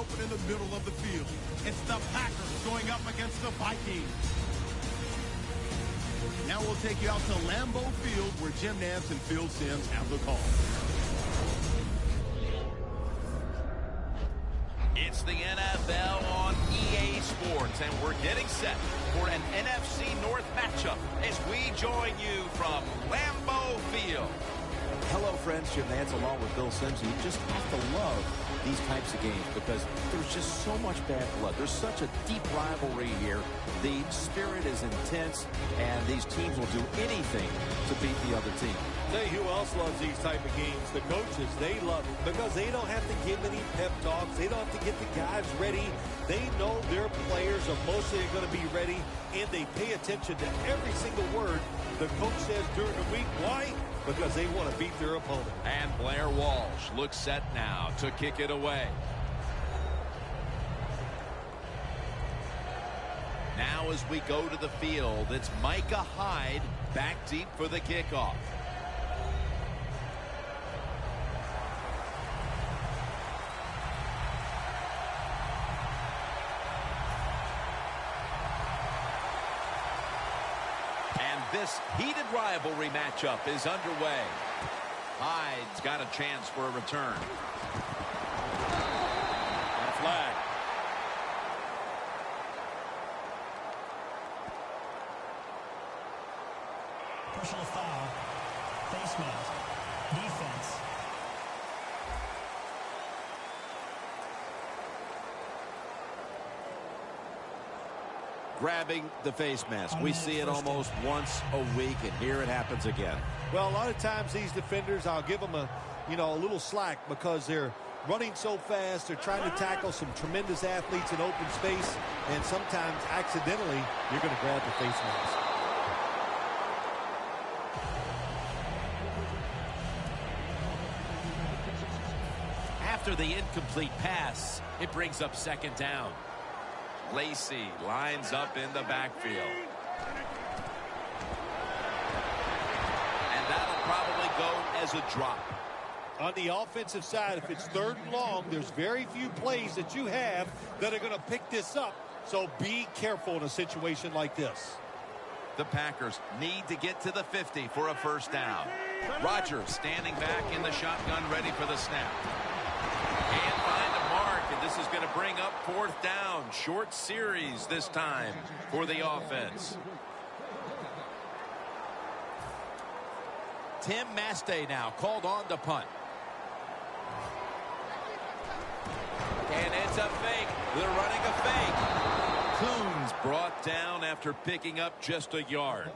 open in the middle of the field. It's the Packers going up against the Vikings. Now we'll take you out to Lambeau Field where Jim Nantz and Phil Simms have the call. It's the NFL on EA Sports, and we're getting set for an NFC North matchup as we join you from Lambeau Field. Hello, friends. Jim Nantz along with Phil Simms. You just have to love these types of games because there's just so much bad blood. There's such a deep rivalry here. The spirit is intense, and these teams will do anything to beat the other team. Tell you who else loves these type of games? The coaches. They love it because they don't have to give any pep talks. They don't have to get the guys ready. They know their players are mostly going to be ready, and they pay attention to every single word the coach says during the week. Why? Because they want to beat their opponent. And Blair Walsh looks set now to kick it away. Now as we go to the field, it's Micah Hyde back deep for the kickoff. This heated rivalry matchup is underway. Hyde's got a chance for a return. And a flag. Personal foul. Face mask. Defense. Grabbing the face mask. We see it almost once a week, and here it happens again. Well, a lot of times these defenders, I'll give them a little slack because they're running so fast. They're trying to tackle some tremendous athletes in open space, and sometimes accidentally you're going to grab the face mask. After the incomplete pass, it brings up second down. Lacey lines up in the backfield. And that'll probably go as a drop. On the offensive side, if it's 3rd and long, there's very few plays that you have that are going to pick this up. So be careful in a situation like this. The Packers need to get to the 50 for a first down. Rodgers standing back in the shotgun, ready for the snap. And find a mark, and this is going to bring up 4th down. Short series this time for the offense. Tim Mastay now called on the punt. And it's a fake. They're running a fake. Coons brought down after picking up just a yard.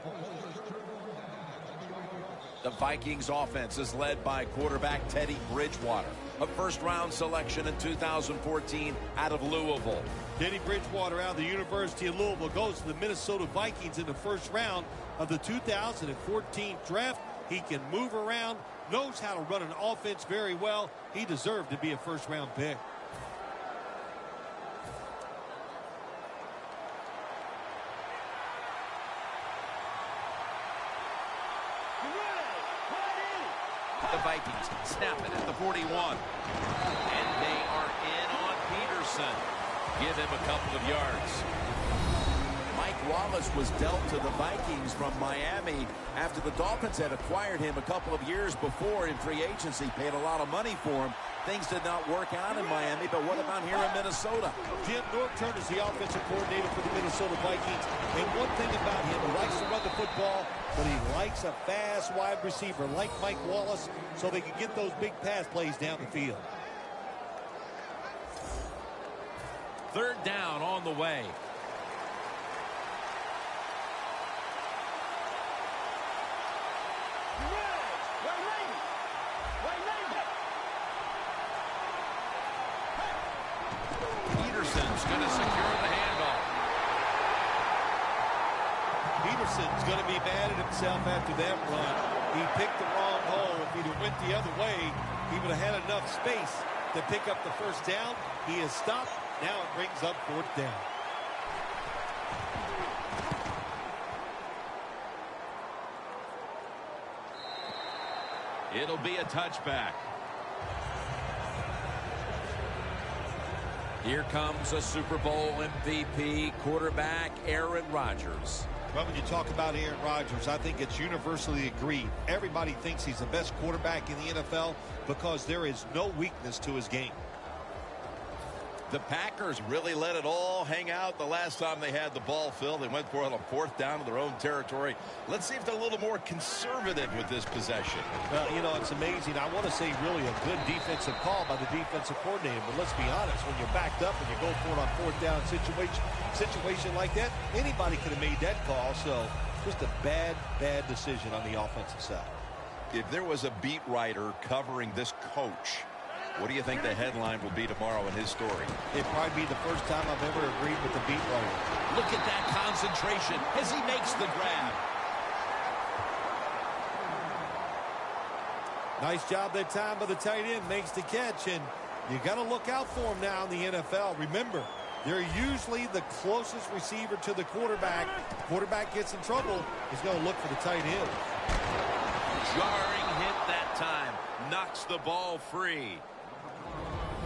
The Vikings offense is led by quarterback Teddy Bridgewater, a first-round selection in 2014 out of Louisville. Teddy Bridgewater out of the University of Louisville goes to the Minnesota Vikings in the first round of the 2014 draft. He can move around, knows how to run an offense very well. He deserved to be a first-round pick. The Vikings snap it at the 41. And they are in on Peterson. Give him a couple of yards. Mike Wallace was dealt to the Vikings from Miami after the Dolphins had acquired him a couple of years before in free agency, paid a lot of money for him. Things did not work out in Miami, but what about here in Minnesota? Jim Norton is the offensive coordinator for the Minnesota Vikings. And one thing about him, he likes to run the football, but he likes a fast wide receiver like Mike Wallace so they can get those big pass plays down the field. 3rd down on the way. Peterson's going to secure the handoff. Peterson's going to be mad at himself after that run. He picked the wrong hole. If he'd have went the other way, he would have had enough space to pick up the first down. He has stopped. Now it brings up 4th down. It'll be a touchback. Here comes a Super Bowl MVP quarterback, Aaron Rodgers. Well, when you talk about Aaron Rodgers, I think it's universally agreed. Everybody thinks he's the best quarterback in the NFL because there is no weakness to his game. The Packers really let it all hang out the last time they had the ball, Phil. They went for it on 4th down to their own territory. Let's see if they're a little more conservative with this possession. Well, you know, it's amazing. I want to say really a good defensive call by the defensive coordinator. But let's be honest, when you're backed up and you go for it on 4th down situation like that, anybody could have made that call. So just a bad decision on the offensive side. If there was a beat writer covering this coach, what do you think the headline will be tomorrow in his story? It'd probably be the first time I've ever agreed with the beat writer. Look at that concentration as he makes the grab. Nice job that time by the tight end. Makes the catch, and you got to look out for him now in the NFL. Remember, they're usually the closest receiver to the quarterback. Quarterback gets in trouble, he's going to look for the tight end. Jarring hit that time. Knocks the ball free.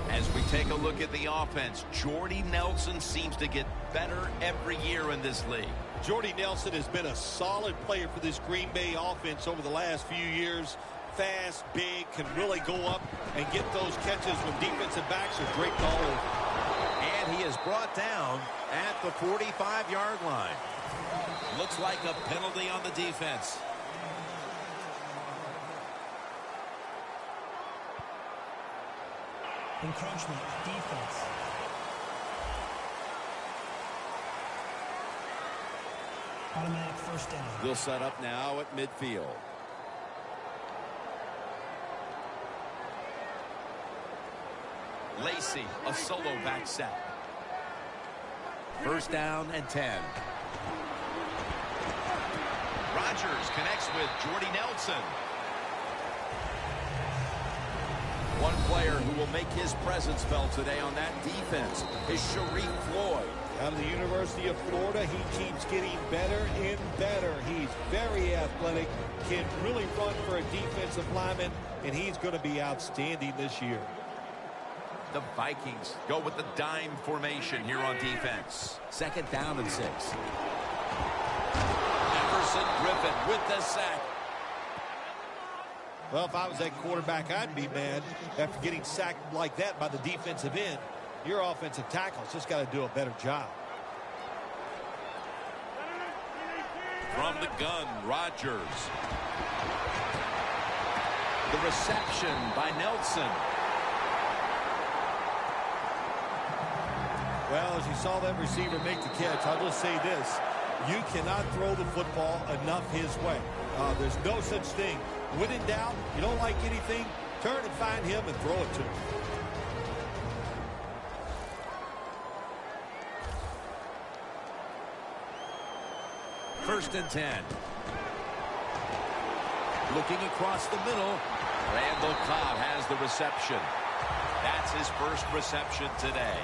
As we take a look at the offense, Jordy Nelson seems to get better every year in this league. Jordy Nelson has been a solid player for this Green Bay offense over the last few years. Fast, big, can really go up and get those catches when defensive backs are draped all over. And he is brought down at the 45-yard line. Looks like a penalty on the defense. Encroachment, defense. Automatic first down. They'll set up now at midfield. Lacy, a solo back set. 1st down and 10. Rodgers connects with Jordy Nelson. One player who will make his presence felt today on that defense is Sharif Floyd. Out of the University of Florida, he keeps getting better and better. He's very athletic, can really run for a defensive lineman, and he's going to be outstanding this year. The Vikings go with the dime formation here on defense. 2nd down and 6. Everson Griffin with the sack. Well, if I was that quarterback, I'd be mad after getting sacked like that by the defensive end. Your offensive tackle's just got to do a better job. From the gun, Rodgers. The reception by Nelson. Well, as you saw that receiver make the catch, I'll just say this. You cannot throw the football enough his way. There's no such thing. When in doubt, you don't like anything, turn and find him and throw it to him. First and 10. Looking across the middle. Randall Cobb has the reception. That's his first reception today.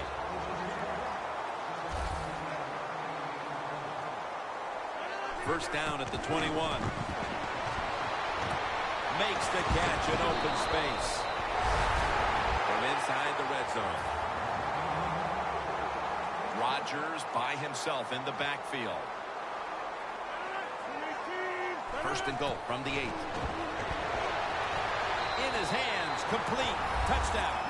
First down at the 21. Makes the catch in open space. From inside the red zone. Rodgers by himself in the backfield. First and goal from the 8. In his hands, complete, touchdown.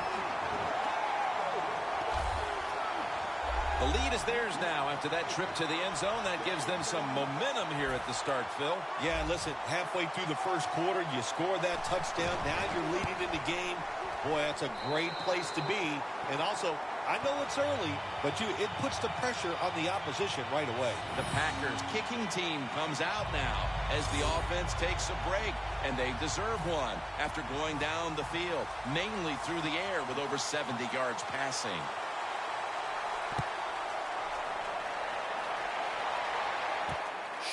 The lead is theirs now after that trip to the end zone. That gives them some momentum here at the start, Phil. Yeah, listen, halfway through the first quarter, you score that touchdown. Now you're leading in the game. Boy, that's a great place to be. And also, I know it's early, but it puts the pressure on the opposition right away. The Packers kicking team comes out now as the offense takes a break, and they deserve one after going down the field, mainly through the air with over 70 yards passing.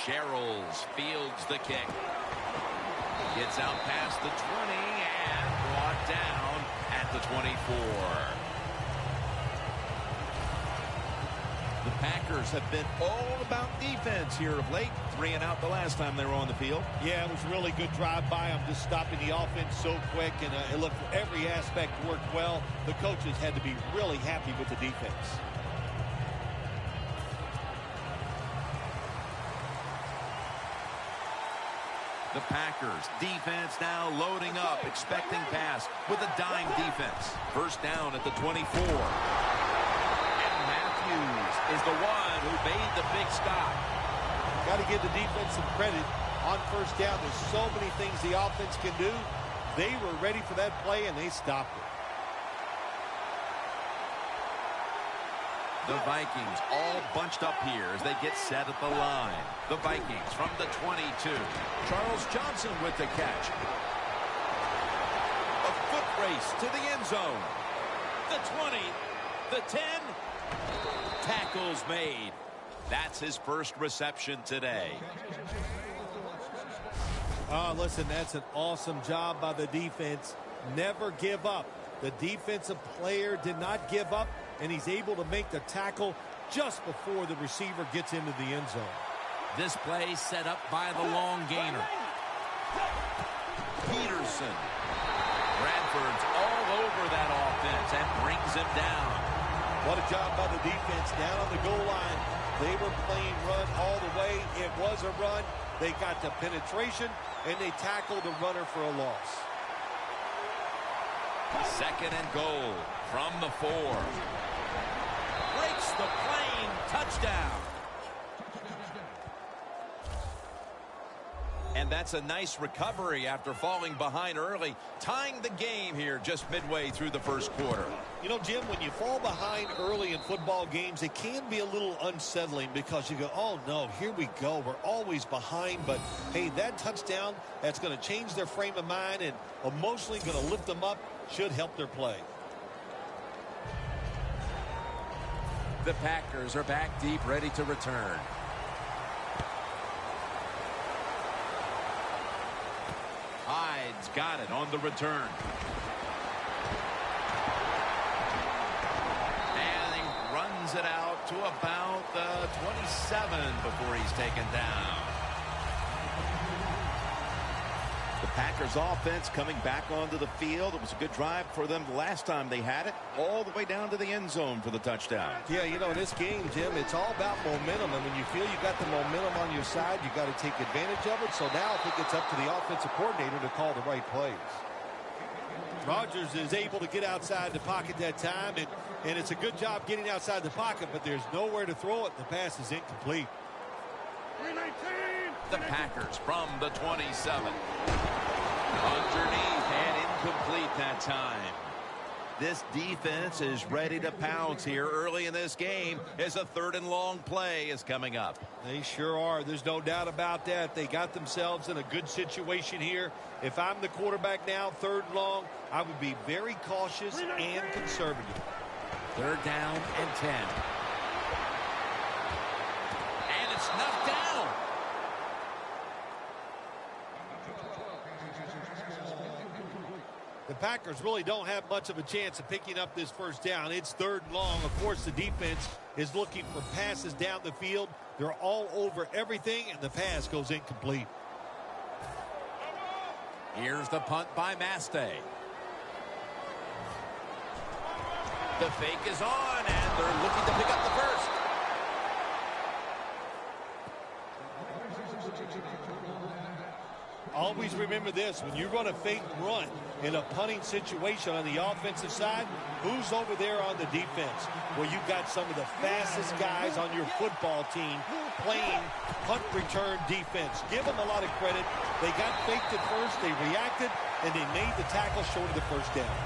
Sherrills fields the kick. Gets out past the 20 and brought down at the 24. The Packers have been all about defense here of late. 3 and out the last time they were on the field. Yeah, it was a really good drive by them, just stopping the offense so quick. And it looked every aspect worked well. The coaches had to be really happy with the defense. The Packers defense now loading up, expecting pass with a dime defense. First down at the 24. Is the one who made the big stop. Got to give the defense some credit on first down. There's so many things the offense can do. They were ready for that play, and they stopped it. The Vikings all bunched up here as they get set at the line. The Vikings from the 22. Charles Johnson with the catch. A foot race to the end zone. The 20. The 10. Tackles made. That's his first reception today. Listen, that's an awesome job by the defense. Never give up. The defensive player did not give up, and he's able to make the tackle just before the receiver gets into the end zone. This play set up by the long gainer. Peterson. Bradford's all over that offense and brings him down. What a job by the defense down on the goal line. They were playing run all the way. It was a run. They got the penetration, and they tackled the runner for a loss. Second and goal from the 4. Breaks the plane. Touchdown. And that's a nice recovery after falling behind early, tying the game here just midway through the first quarter. You know, Jim, when you fall behind early in football games, it can be a little unsettling because you go, oh, no, here we go. We're always behind. But, hey, that touchdown, that's going to change their frame of mind and emotionally going to lift them up, should help their play. The Packers are back deep, ready to return. Hyde's got it on the return. And he runs it out to about the 27 before he's taken down. The Packers offense coming back onto the field. It was a good drive for them the last time they had it, all the way down to the end zone for the touchdown. Yeah, you know, in this game, Jim, it's all about momentum. And when you feel you got the momentum on your side, you got to take advantage of it. So now I think it's up to the offensive coordinator to call the right plays. Rodgers is able to get outside the pocket that time, and it's a good job getting outside the pocket, but there's nowhere to throw it. The pass is incomplete. The Packers from the 27. Underneath and incomplete that time. This defense is ready to pounce here early in this game as a 3rd and long play is coming up. They sure are. There's no doubt about that. They got themselves in a good situation here. If I'm the quarterback now, 3rd and long, I would be very cautious and conservative. 3rd down and 10. And it's knocked down. The Packers really don't have much of a chance of picking up this first down. It's 3rd and long. Of course, the defense is looking for passes down the field. They're all over everything, and the pass goes incomplete. Here's the punt by Mastay. The fake is on, and they're looking to pick up the first. Always remember this, when you run a fake run in a punting situation on the offensive side, who's over there on the defense? Well, you've got some of the fastest guys on your football team playing punt return defense. Give them a lot of credit. They got faked at first, they reacted, and they made the tackle short of the first down.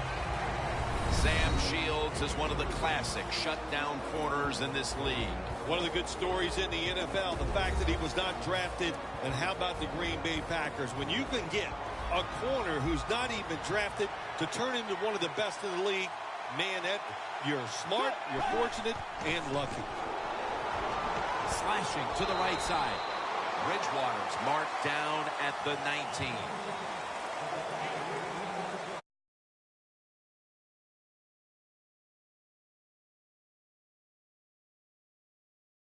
Sam Shields is one of the classic shutdown corners in this league. One of the good stories in the NFL, the fact that he was not drafted. And how about the Green Bay Packers? When you can get a corner who's not even drafted to turn into one of the best in the league, man, you're smart, you're fortunate, and lucky. Slashing to the right side. Bridgewater's marked down at the 19.